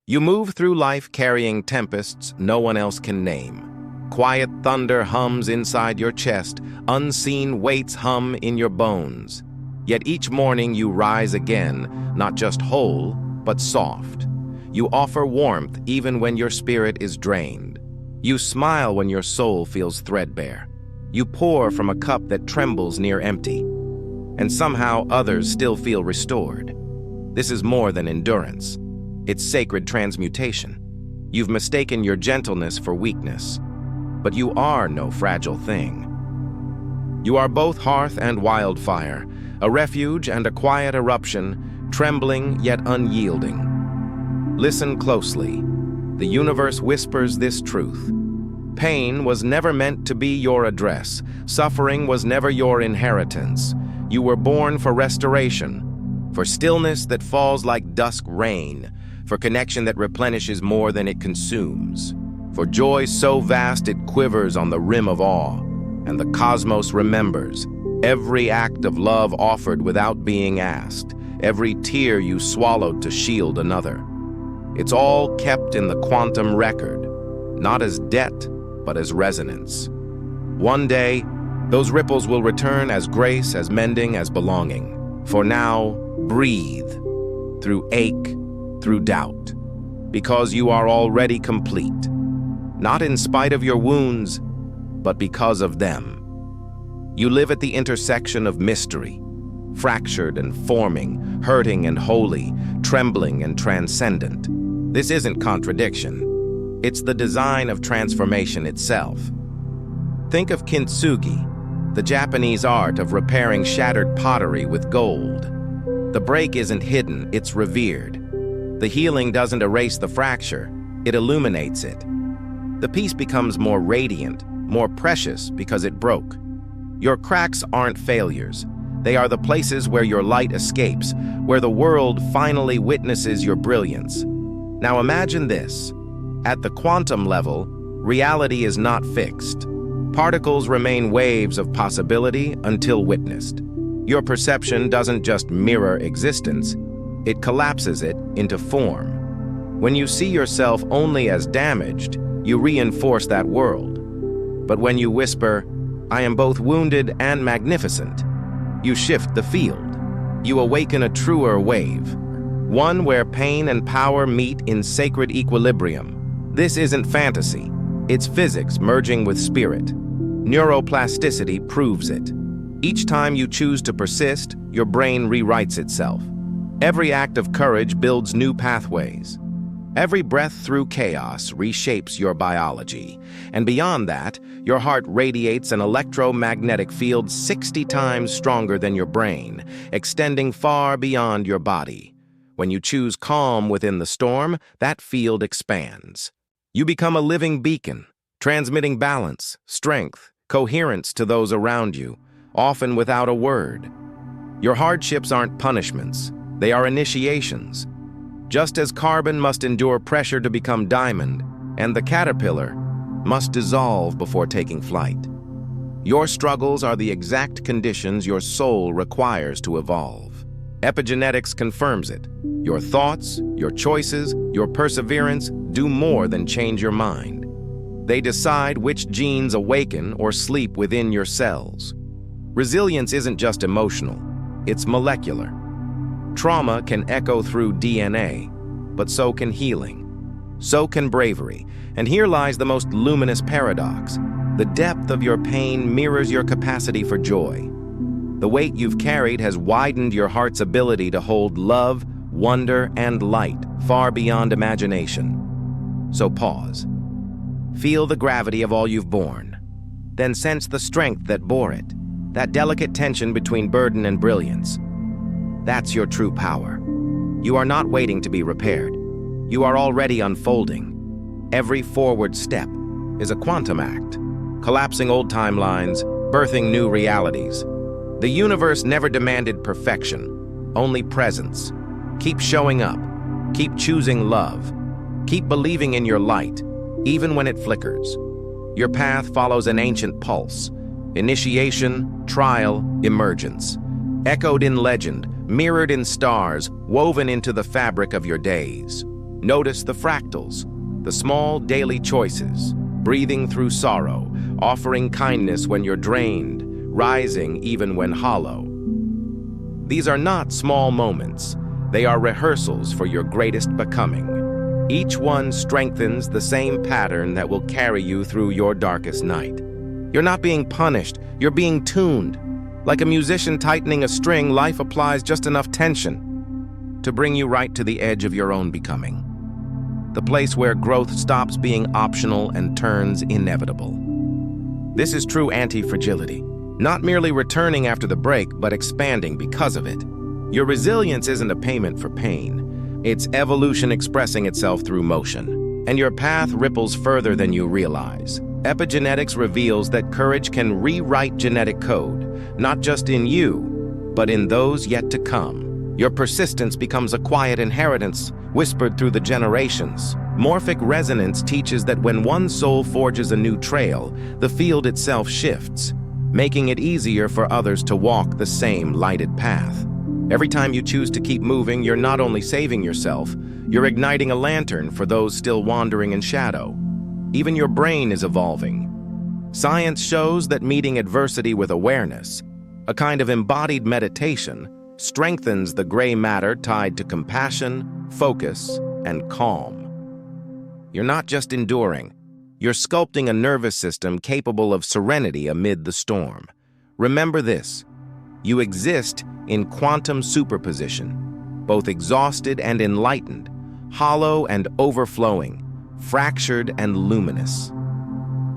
You move through life carrying tempests no one else can name. Quiet thunder hums inside your chest, unseen weights hum in your bones. Yet each morning you rise again, not just whole, but soft. You offer warmth even when your spirit is drained. You smile when your soul feels threadbare. You pour from a cup that trembles near empty. And somehow others still feel restored. This is more than endurance. It's sacred transmutation. You've mistaken your gentleness for weakness. But you are no fragile thing. You are both hearth and wildfire, a refuge and a quiet eruption, trembling yet unyielding. Listen closely. The universe whispers this truth. Pain was never meant to be your address. Suffering was never your inheritance. You were born for restoration, for stillness that falls like dusk rain, for connection that replenishes more than it consumes, for joy so vast it quivers on the rim of awe, and the cosmos remembers every act of love offered without being asked, every tear you swallowed to shield another. It's all kept in the quantum record, not as debt, but as resonance. One day, those ripples will return as grace, as mending, as belonging. For now, breathe, through ache, through doubt, because you are already complete, not in spite of your wounds, but because of them. You live at the intersection of mystery, fractured and forming, hurting and holy, trembling and transcendent. This isn't contradiction. It's the design of transformation itself. Think of kintsugi, the Japanese art of repairing shattered pottery with gold. The break isn't hidden, it's revered. The healing doesn't erase the fracture, it illuminates it. The piece becomes more radiant, more precious because it broke. Your cracks aren't failures. They are the places where your light escapes, where the world finally witnesses your brilliance. Now imagine this. At the quantum level, reality is not fixed. Particles remain waves of possibility until witnessed. Your perception doesn't just mirror existence, it collapses it into form. When you see yourself only as damaged, you reinforce that world. But when you whisper, "I am both wounded and magnificent," you shift the field. You awaken a truer wave, one where pain and power meet in sacred equilibrium. This isn't fantasy, it's physics merging with spirit. Neuroplasticity proves it. Each time you choose to persist, your brain rewrites itself. Every act of courage builds new pathways. Every breath through chaos reshapes your biology. And beyond that, your heart radiates an electromagnetic field 60 times stronger than your brain, extending far beyond your body. When you choose calm within the storm, that field expands. You become a living beacon, transmitting balance, strength, coherence to those around you, often without a word. Your hardships aren't punishments, they are initiations. Just as carbon must endure pressure to become diamond, and the caterpillar must dissolve before taking flight. Your struggles are the exact conditions your soul requires to evolve. Epigenetics confirms it. Your thoughts, your choices, your perseverance do more than change your mind. They decide which genes awaken or sleep within your cells. Resilience isn't just emotional, it's molecular. Trauma can echo through DNA, but so can healing. So can bravery. And here lies the most luminous paradox. The depth of your pain mirrors your capacity for joy. The weight you've carried has widened your heart's ability to hold love, wonder, and light far beyond imagination. So pause. Feel the gravity of all you've borne. Then sense the strength that bore it, that delicate tension between burden and brilliance. That's your true power. You are not waiting to be repaired. You are already unfolding. Every forward step is a quantum act, collapsing old timelines, birthing new realities. The universe never demanded perfection, only presence. Keep showing up. Keep choosing love. Keep believing in your light, even when it flickers. Your path follows an ancient pulse. Initiation, trial, emergence. Echoed in legend, mirrored in stars, woven into the fabric of your days. Notice the fractals, the small daily choices, breathing through sorrow, offering kindness when you're drained, rising even when hollow. These are not small moments. They are rehearsals for your greatest becoming. Each one strengthens the same pattern that will carry you through your darkest night. You're not being punished, you're being tuned. Like a musician tightening a string, life applies just enough tension to bring you right to the edge of your own becoming. The place where growth stops being optional and turns inevitable. This is true anti-fragility. Not merely returning after the break, but expanding because of it. Your resilience isn't a payment for pain. It's evolution expressing itself through motion. And your path ripples further than you realize. Epigenetics reveals that courage can rewrite genetic code, not just in you, but in those yet to come. Your persistence becomes a quiet inheritance, whispered through the generations. Morphic resonance teaches that when one soul forges a new trail, the field itself shifts, making it easier for others to walk the same lighted path. Every time you choose to keep moving, you're not only saving yourself, you're igniting a lantern for those still wandering in shadow. Even your brain is evolving. Science shows that meeting adversity with awareness, a kind of embodied meditation, strengthens the gray matter tied to compassion, focus, and calm. You're not just enduring. You're sculpting a nervous system capable of serenity amid the storm. Remember this: you exist in quantum superposition, both exhausted and enlightened, hollow and overflowing, fractured and luminous.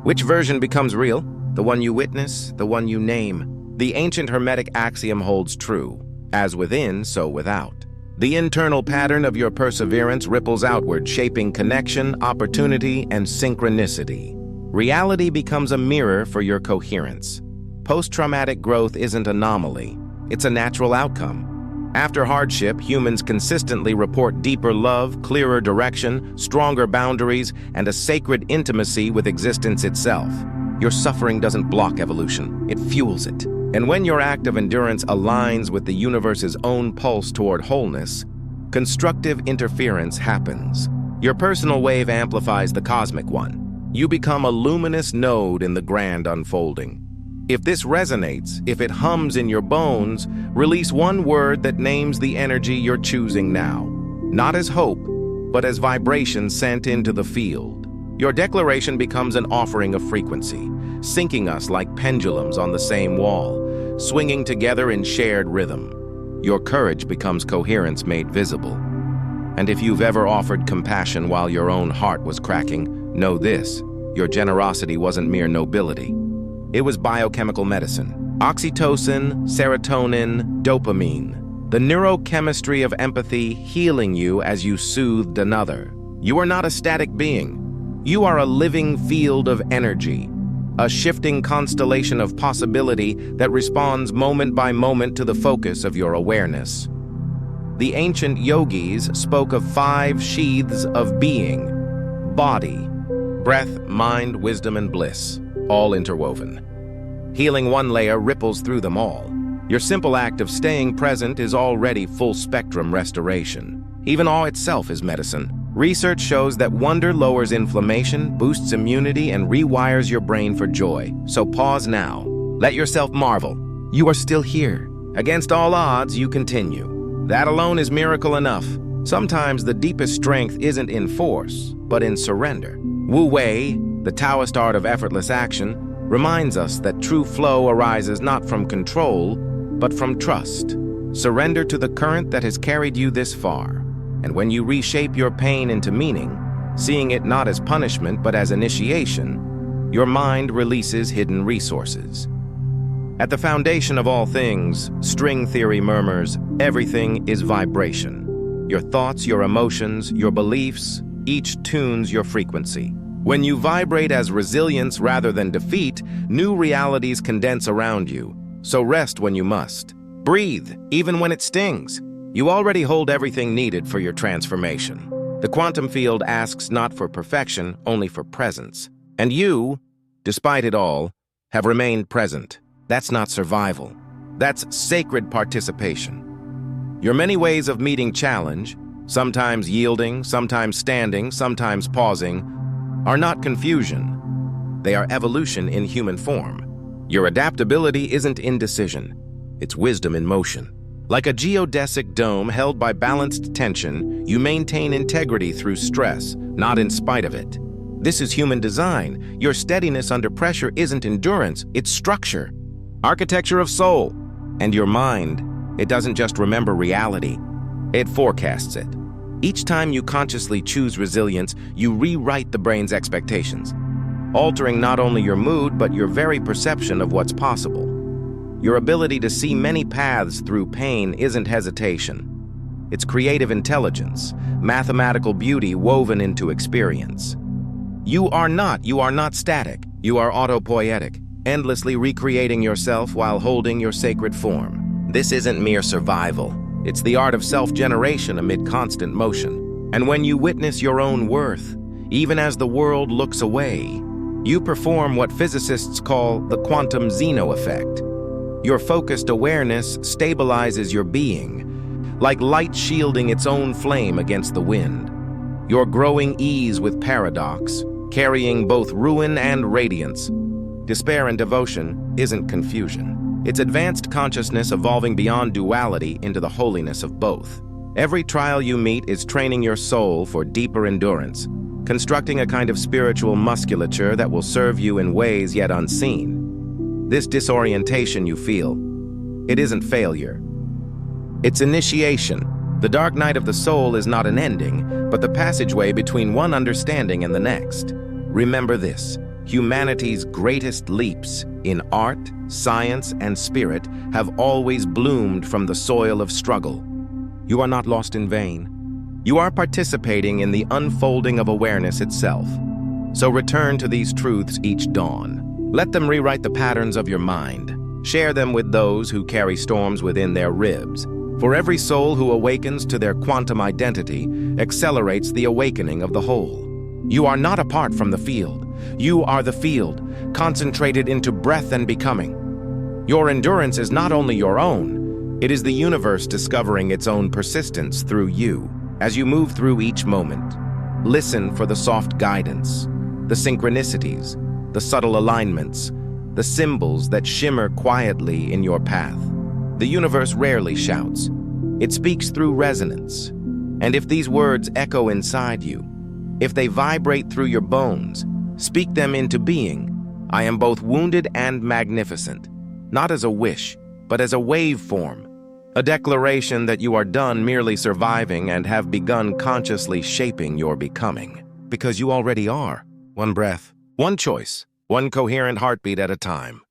Which version becomes real? The one you witness, the one you name? The ancient Hermetic axiom holds true: as within, so without. The internal pattern of your perseverance ripples outward, shaping connection, opportunity, and synchronicity. Reality becomes a mirror for your coherence. Post-traumatic growth isn't an anomaly. It's a natural outcome. After hardship, humans consistently report deeper love, clearer direction, stronger boundaries, and a sacred intimacy with existence itself. Your suffering doesn't block evolution, it fuels it. And when your act of endurance aligns with the universe's own pulse toward wholeness, constructive interference happens. Your personal wave amplifies the cosmic one. You become a luminous node in the grand unfolding. If this resonates, if it hums in your bones, release one word that names the energy you're choosing now. Not as hope, but as vibration sent into the field. Your declaration becomes an offering of frequency, syncing us like pendulums on the same wall, swinging together in shared rhythm. Your courage becomes coherence made visible. And if you've ever offered compassion while your own heart was cracking, know this: your generosity wasn't mere nobility. It was biochemical medicine. Oxytocin, serotonin, dopamine. The neurochemistry of empathy healing you as you soothed another. You are not a static being. You are a living field of energy, a shifting constellation of possibility that responds moment by moment to the focus of your awareness. The ancient yogis spoke of 5 sheaths of being: body, breath, mind, wisdom, and bliss, all interwoven. Healing one layer ripples through them all. Your simple act of staying present is already full-spectrum restoration. Even awe itself is medicine. Research shows that wonder lowers inflammation, boosts immunity, and rewires your brain for joy. So pause now. Let yourself marvel. You are still here. Against all odds, you continue. That alone is miracle enough. Sometimes the deepest strength isn't in force, but in surrender. Wu Wei, the Taoist art of effortless action, reminds us that true flow arises not from control, but from trust. Surrender to the current that has carried you this far. And when you reshape your pain into meaning, seeing it not as punishment but as initiation, your mind releases hidden resources. At the foundation of all things, string theory murmurs, everything is vibration. Your thoughts, your emotions, your beliefs, each tunes your frequency. When you vibrate as resilience rather than defeat, new realities condense around you. So rest when you must. Breathe, even when it stings. You already hold everything needed for your transformation. The quantum field asks not for perfection, only for presence. And you, despite it all, have remained present. That's not survival. That's sacred participation. Your many ways of meeting challenge, sometimes yielding, sometimes standing, sometimes pausing, are not confusion. They are evolution in human form. Your adaptability isn't indecision, it's wisdom in motion. Like a geodesic dome held by balanced tension, you maintain integrity through stress, not in spite of it. This is human design. Your steadiness under pressure isn't endurance, it's structure. Architecture of soul. And your mind, it doesn't just remember reality, it forecasts it. Each time you consciously choose resilience, you rewrite the brain's expectations, altering not only your mood, but your very perception of what's possible. Your ability to see many paths through pain isn't hesitation. It's creative intelligence, mathematical beauty woven into experience. You are not static. You are autopoietic, endlessly recreating yourself while holding your sacred form. This isn't mere survival. It's the art of self-generation amid constant motion. And when you witness your own worth, even as the world looks away, you perform what physicists call the quantum Zeno effect. Your focused awareness stabilizes your being, like light shielding its own flame against the wind. Your growing ease with paradox, carrying both ruin and radiance. Despair and devotion isn't confusion. It's advanced consciousness evolving beyond duality into the holiness of both. Every trial you meet is training your soul for deeper endurance, constructing a kind of spiritual musculature that will serve you in ways yet unseen. This disorientation you feel, it isn't failure. It's initiation. The dark night of the soul is not an ending, but the passageway between one understanding and the next. Remember this, humanity's greatest leaps in art, science, and spirit have always bloomed from the soil of struggle. You are not lost in vain. You are participating in the unfolding of awareness itself. So return to these truths each dawn. Let them rewrite the patterns of your mind. Share them with those who carry storms within their ribs. For every soul who awakens to their quantum identity accelerates the awakening of the whole. You are not apart from the field. You are the field, concentrated into breath and becoming. Your endurance is not only your own, it is the universe discovering its own persistence through you. As you move through each moment, listen for the soft guidance, the synchronicities, the subtle alignments, the symbols that shimmer quietly in your path. The universe rarely shouts. It speaks through resonance. And if these words echo inside you, if they vibrate through your bones, speak them into being. I am both wounded and magnificent, not as a wish, but as a waveform, a declaration that you are done merely surviving and have begun consciously shaping your becoming. Because you already are. One breath, one choice, one coherent heartbeat at a time.